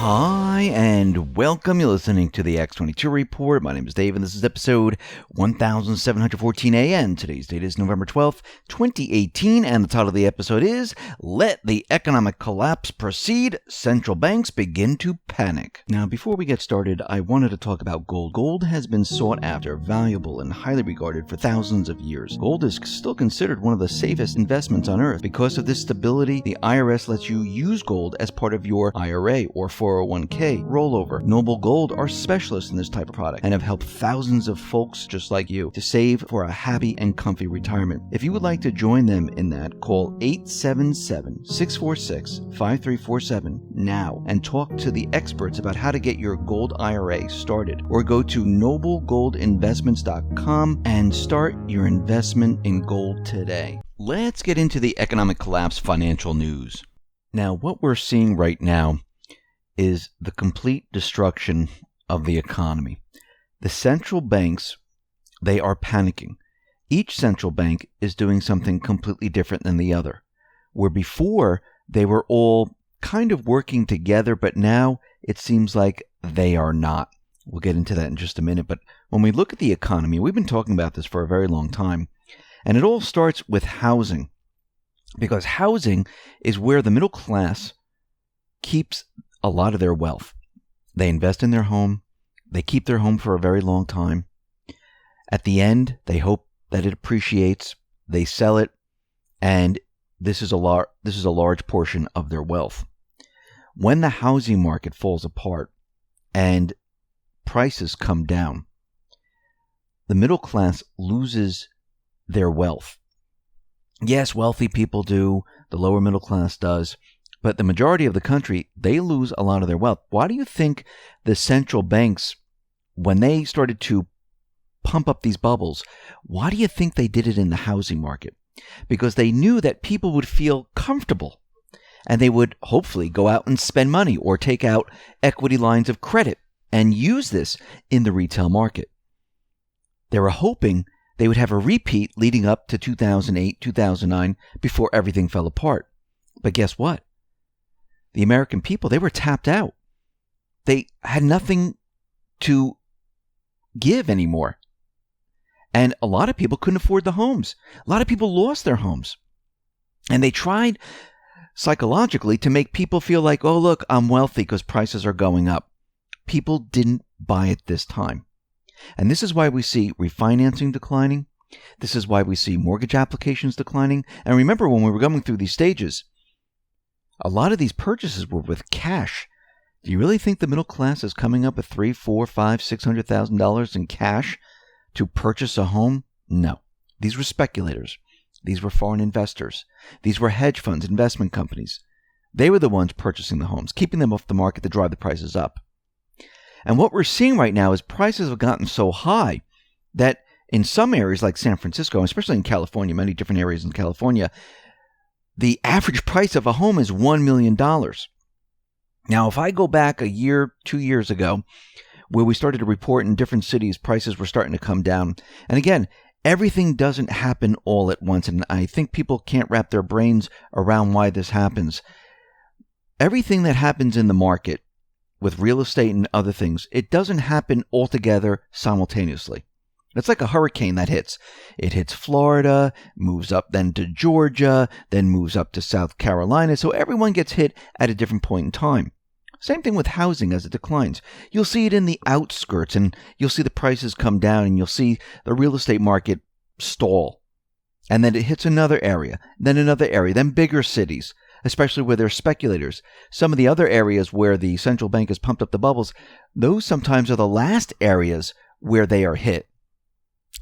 Hi, and welcome. You're listening to the X22 Report. My name is Dave, and this is episode 1714A, and today's date is November 12th, 2018, and the title of the episode is, Let the Economic Collapse Proceed, Central Banks Begin to Panic. Now, before we get started, I wanted to talk about gold. Gold has been sought after, valuable, and highly regarded for thousands of years. Gold is still considered one of the safest investments on earth. Because of this stability, the IRS lets you use gold as part of your IRA or 401k rollover. Noble Gold are specialists in this type of product and have helped thousands of folks just like you to save for a happy and comfy retirement. If you would like to join them in that, call 877-646-5347 now and talk to the experts about how to get your gold IRA started, or go to noblegoldinvestments.com and start your investment in gold today. Let's get into the economic collapse financial news. Now, what we're seeing right now is the complete destruction of the economy. The central banks, they are panicking. Each central bank is doing something completely different than the other. Where before, they were all kind of working together, but now it seems like they are not. We'll get into that in just a minute. But when we look at the economy, we've been talking about this for a very long time, and it all starts with housing. Because housing is where the middle class keeps a lot of their wealth. They invest in their home. They keep their home for a very long time. At the end, they hope that it appreciates. They sell it, and this is a large portion of their wealth. When the housing market falls apart and prices come down, the middle class loses their wealth. Yes, wealthy people do. The lower middle class does. But the majority of the country, they lose a lot of their wealth. Why do you think the central banks, when they started to pump up these bubbles, why do you think they did it in the housing market? Because they knew that people would feel comfortable and they would hopefully go out and spend money or take out equity lines of credit and use this in the retail market. They were hoping they would have a repeat leading up to 2008, 2009 before everything fell apart. But guess what? The American people, they were tapped out. They had nothing to give anymore. And a lot of people couldn't afford the homes. A lot of people lost their homes. And they tried psychologically to make people feel like, oh, look, I'm wealthy because prices are going up. People didn't buy it this time. And this is why we see refinancing declining. This is why we see mortgage applications declining. And remember, when we were going through these stages, a lot of these purchases were with cash. Do you really think the middle class is coming up with $300,000, $400,000, $500,000, $600,000 in cash to purchase a home? No. These were speculators. These were foreign investors. These were hedge funds, investment companies. They were the ones purchasing the homes, keeping them off the market to drive the prices up. And what we're seeing right now is prices have gotten so high that in some areas like San Francisco, especially in California, many different areas in California, the average price of a home is $1 million. Now, if I go back a year, 2 years ago, where we started to report in different cities, prices were starting to come down. And again, everything doesn't happen all at once. And I think people can't wrap their brains around why this happens. Everything that happens in the market with real estate and other things, it doesn't happen altogether simultaneously. It's like a hurricane that hits. It hits Florida, moves up then to Georgia, then moves up to South Carolina. So everyone gets hit at a different point in time. Same thing with housing as it declines. You'll see it in the outskirts, and you'll see the prices come down, and you'll see the real estate market stall. And then it hits another area, then bigger cities, especially where there's speculators. Some of the other areas where the central bank has pumped up the bubbles, those sometimes are the last areas where they are hit.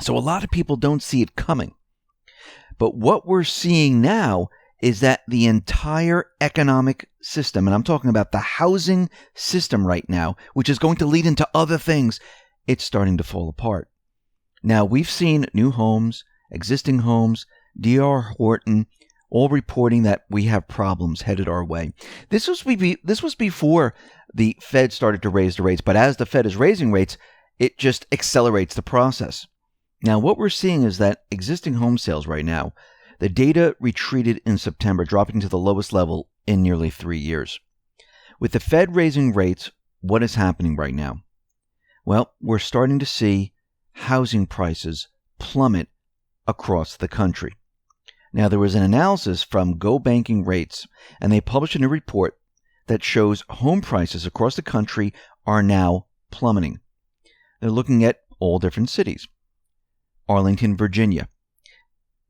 So a lot of people don't see it coming. But what we're seeing now is that the entire economic system, and I'm talking about the housing system right now, which is going to lead into other things, it's starting to fall apart. Now, we've seen new homes, existing homes, D.R. Horton, all reporting that we have problems headed our way. This was before the Fed started to raise the rates, but as the Fed is raising rates, it just accelerates the process. Now, what we're seeing is that existing home sales right now, the data retreated in September, dropping to the lowest level in nearly 3 years. With the Fed raising rates, what is happening right now? Well, we're starting to see housing prices plummet across the country. Now, there was an analysis from Go Banking Rates, and they published a new report that shows home prices across the country are now plummeting. They're looking at all different cities. Arlington, Virginia.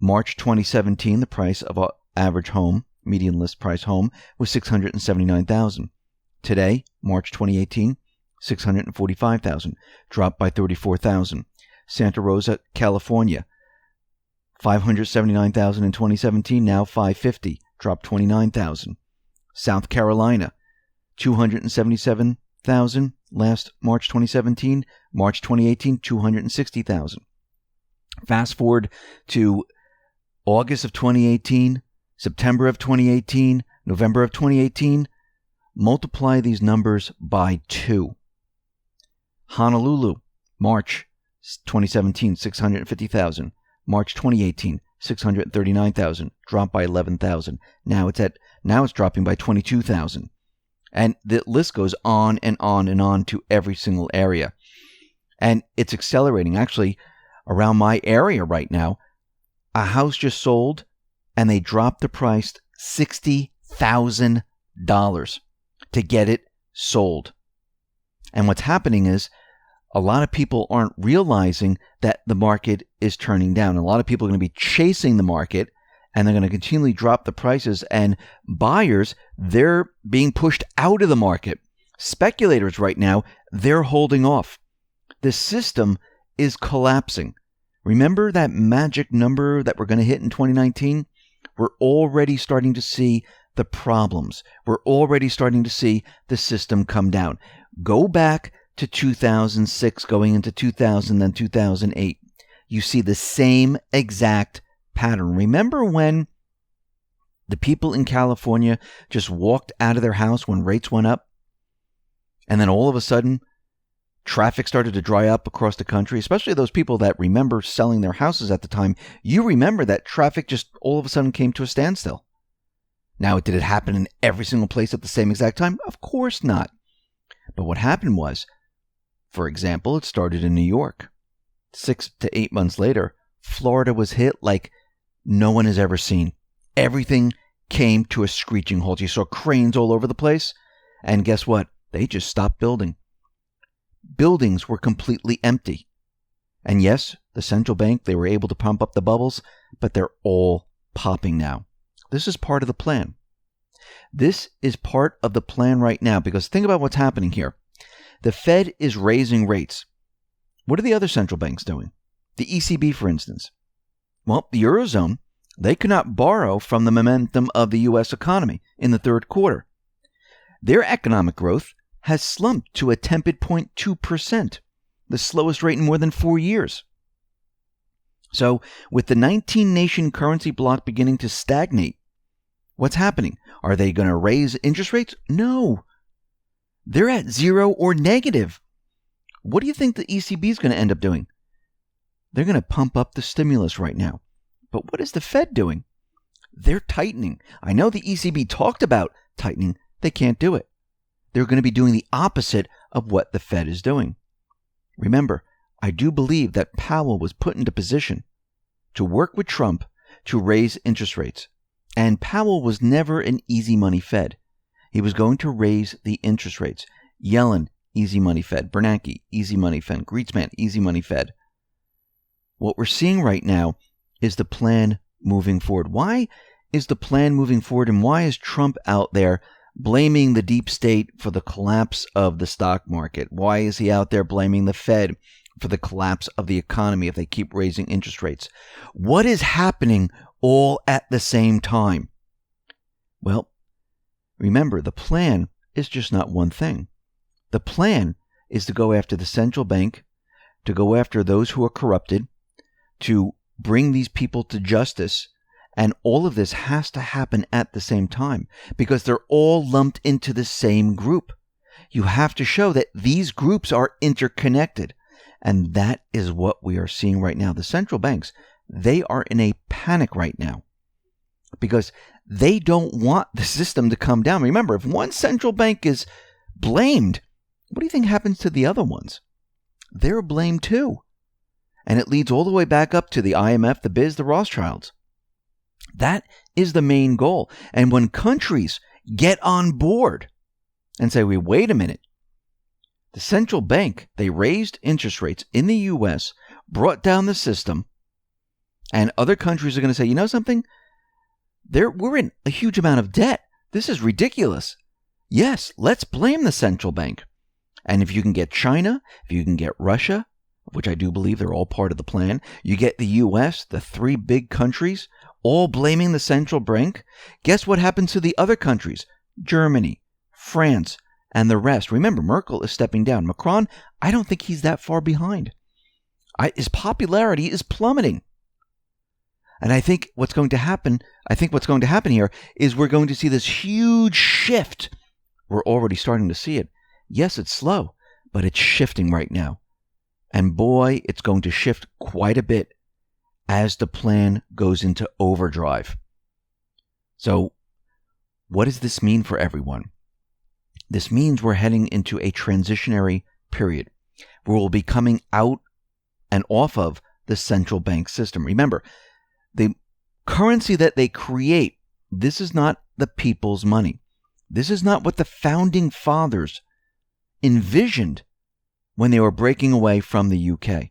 March 2017, the price of an average home, median list price home, was $679,000. Today, March 2018, $645,000, dropped by $34,000. Santa Rosa, California, $579,000 in 2017, now $550,000, dropped $29,000. South Carolina, $277,000 last March 2017, March 2018, $260,000. Fast forward to August of 2018, September of 2018, November of 2018, multiply these numbers by 2. Honolulu, March 2017, $650,000. March 2018, $639,000, dropped by $11,000. Now it's dropping by $22,000. And the list goes on and on and on to every single area. And it's accelerating. Actually, around my area right now, a house just sold and they dropped the price $60,000 to get it sold. And what's happening is a lot of people aren't realizing that the market is turning down. A lot of people are going to be chasing the market, and they're going to continually drop the prices. And buyers, they're being pushed out of the market. Speculators right now, they're holding off. The system is collapsing. Remember that magic number that we're going to hit in 2019? We're already starting to see the problems. We're already starting to see the system come down. Go back to 2006, going into 2000, then 2008. You see the same exact pattern. Remember when the people in California just walked out of their house when rates went up? And then all of a sudden, traffic started to dry up across the country, especially those people that remember selling their houses at the time. You remember that traffic just all of a sudden came to a standstill. Now, did it happen in every single place at the same exact time? Of course not. But what happened was, for example, it started in New York. 6 to 8 months later, Florida was hit like no one has ever seen. Everything came to a screeching halt. You saw cranes all over the place. And guess what? They just stopped building. Buildings were completely empty. And yes, the central bank, they were able to pump up the bubbles, but they're all popping now. This is part of the plan. This is part of the plan right now, because think about what's happening here. The Fed is raising rates. What are the other central banks doing? The ECB, for instance. Well, the Eurozone, they could not borrow from the momentum of the U.S. economy in the third quarter. Their economic growth has slumped to a tepid 0.2%, the slowest rate in more than 4 years. So, with the 19-nation currency bloc beginning to stagnate, what's happening? Are they going to raise interest rates? No. They're at zero or negative. What do you think the ECB is going to end up doing? They're going to pump up the stimulus right now. But what is the Fed doing? They're tightening. I know the ECB talked about tightening. They can't do it. They're going to be doing the opposite of what the Fed is doing. Remember, I do believe that Powell was put into position to work with Trump to raise interest rates. And Powell was never an easy money Fed. He was going to raise the interest rates. Yellen, easy money Fed. Bernanke, easy money Fed. Greenspan, easy money Fed. What we're seeing right now is the plan moving forward. Why is the plan moving forward, and why is Trump out there blaming the deep state for the collapse of the stock market? Why is he out there blaming the Fed for the collapse of the economy if they keep raising interest rates? What is happening all at the same time? Well, remember, the plan is just not one thing. The plan is to go after the central bank, to go after those who are corrupted, to bring these people to justice. And all of this has to happen at the same time because they're all lumped into the same group. You have to show that these groups are interconnected. And that is what we are seeing right now. The central banks, they are in a panic right now because They don't want the system to come down. Remember, if one central bank is blamed, what do you think happens to the other ones? They're blamed too. And it leads all the way back up to the IMF, the Biz, the Rothschilds. That is the main goal. And when countries get on board and say, wait a minute, the central bank, they raised interest rates in the U.S., brought down the system, and other countries are going to say, you know something? We're in a huge amount of debt. This is ridiculous. Yes, let's blame the central bank. And if you can get China, if you can get Russia, which I do believe they're all part of the plan, you get the U.S., the three big countries, all blaming the central bank, guess what happens to the other countries? Germany, France, and the rest. Remember, Merkel is stepping down. Macron, I don't think he's that far behind. His popularity is plummeting. And I think what's going to happen here is we're going to see this huge shift. We're already starting to see it. Yes, it's slow, but it's shifting right now. And boy, it's going to shift quite a bit as the plan goes into overdrive. So, what does this mean for everyone? This means we're heading into a transitionary period where we'll be coming out and off of the central bank system. Remember, the currency that they create, this is not the people's money. This is not what the founding fathers envisioned when they were breaking away from the UK.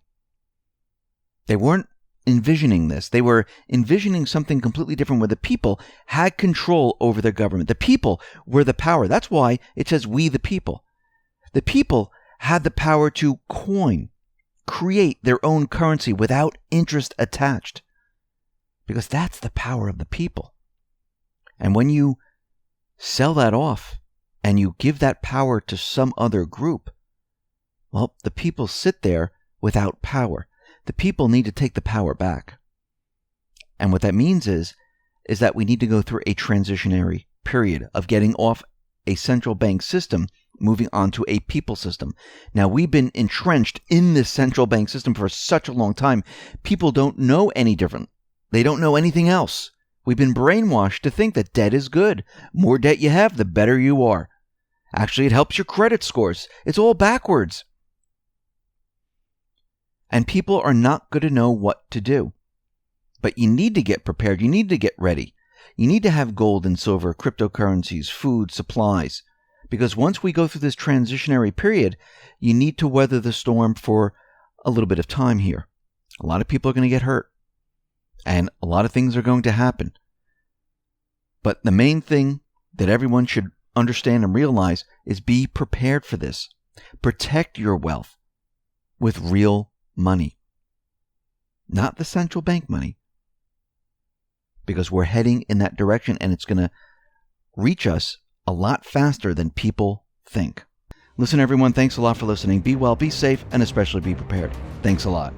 They weren't envisioning this. They were envisioning something completely different where the people had control over their government. The people were the power. That's why it says we the people. The people had the power to create their own currency without interest attached. Because that's the power of the people. And when you sell that off and you give that power to some other group, well, the people sit there without power. The people need to take the power back. And what that means is that we need to go through a transitionary period of getting off a central bank system, moving on to a people system. Now, we've been entrenched in this central bank system for such a long time. People don't know any different. They don't know anything else. We've been brainwashed to think that debt is good. More debt you have, the better you are. Actually, it helps your credit scores. It's all backwards. And people are not going to know what to do. But you need to get prepared. You need to get ready. You need to have gold and silver, cryptocurrencies, food, supplies. Because once we go through this transitionary period, you need to weather the storm for a little bit of time here. A lot of people are going to get hurt. And a lot of things are going to happen. But the main thing that everyone should understand and realize is be prepared for this. Protect your wealth with real money. Not the central bank money. Because we're heading in that direction and it's going to reach us a lot faster than people think. Listen, everyone, thanks a lot for listening. Be well, be safe, and especially be prepared. Thanks a lot.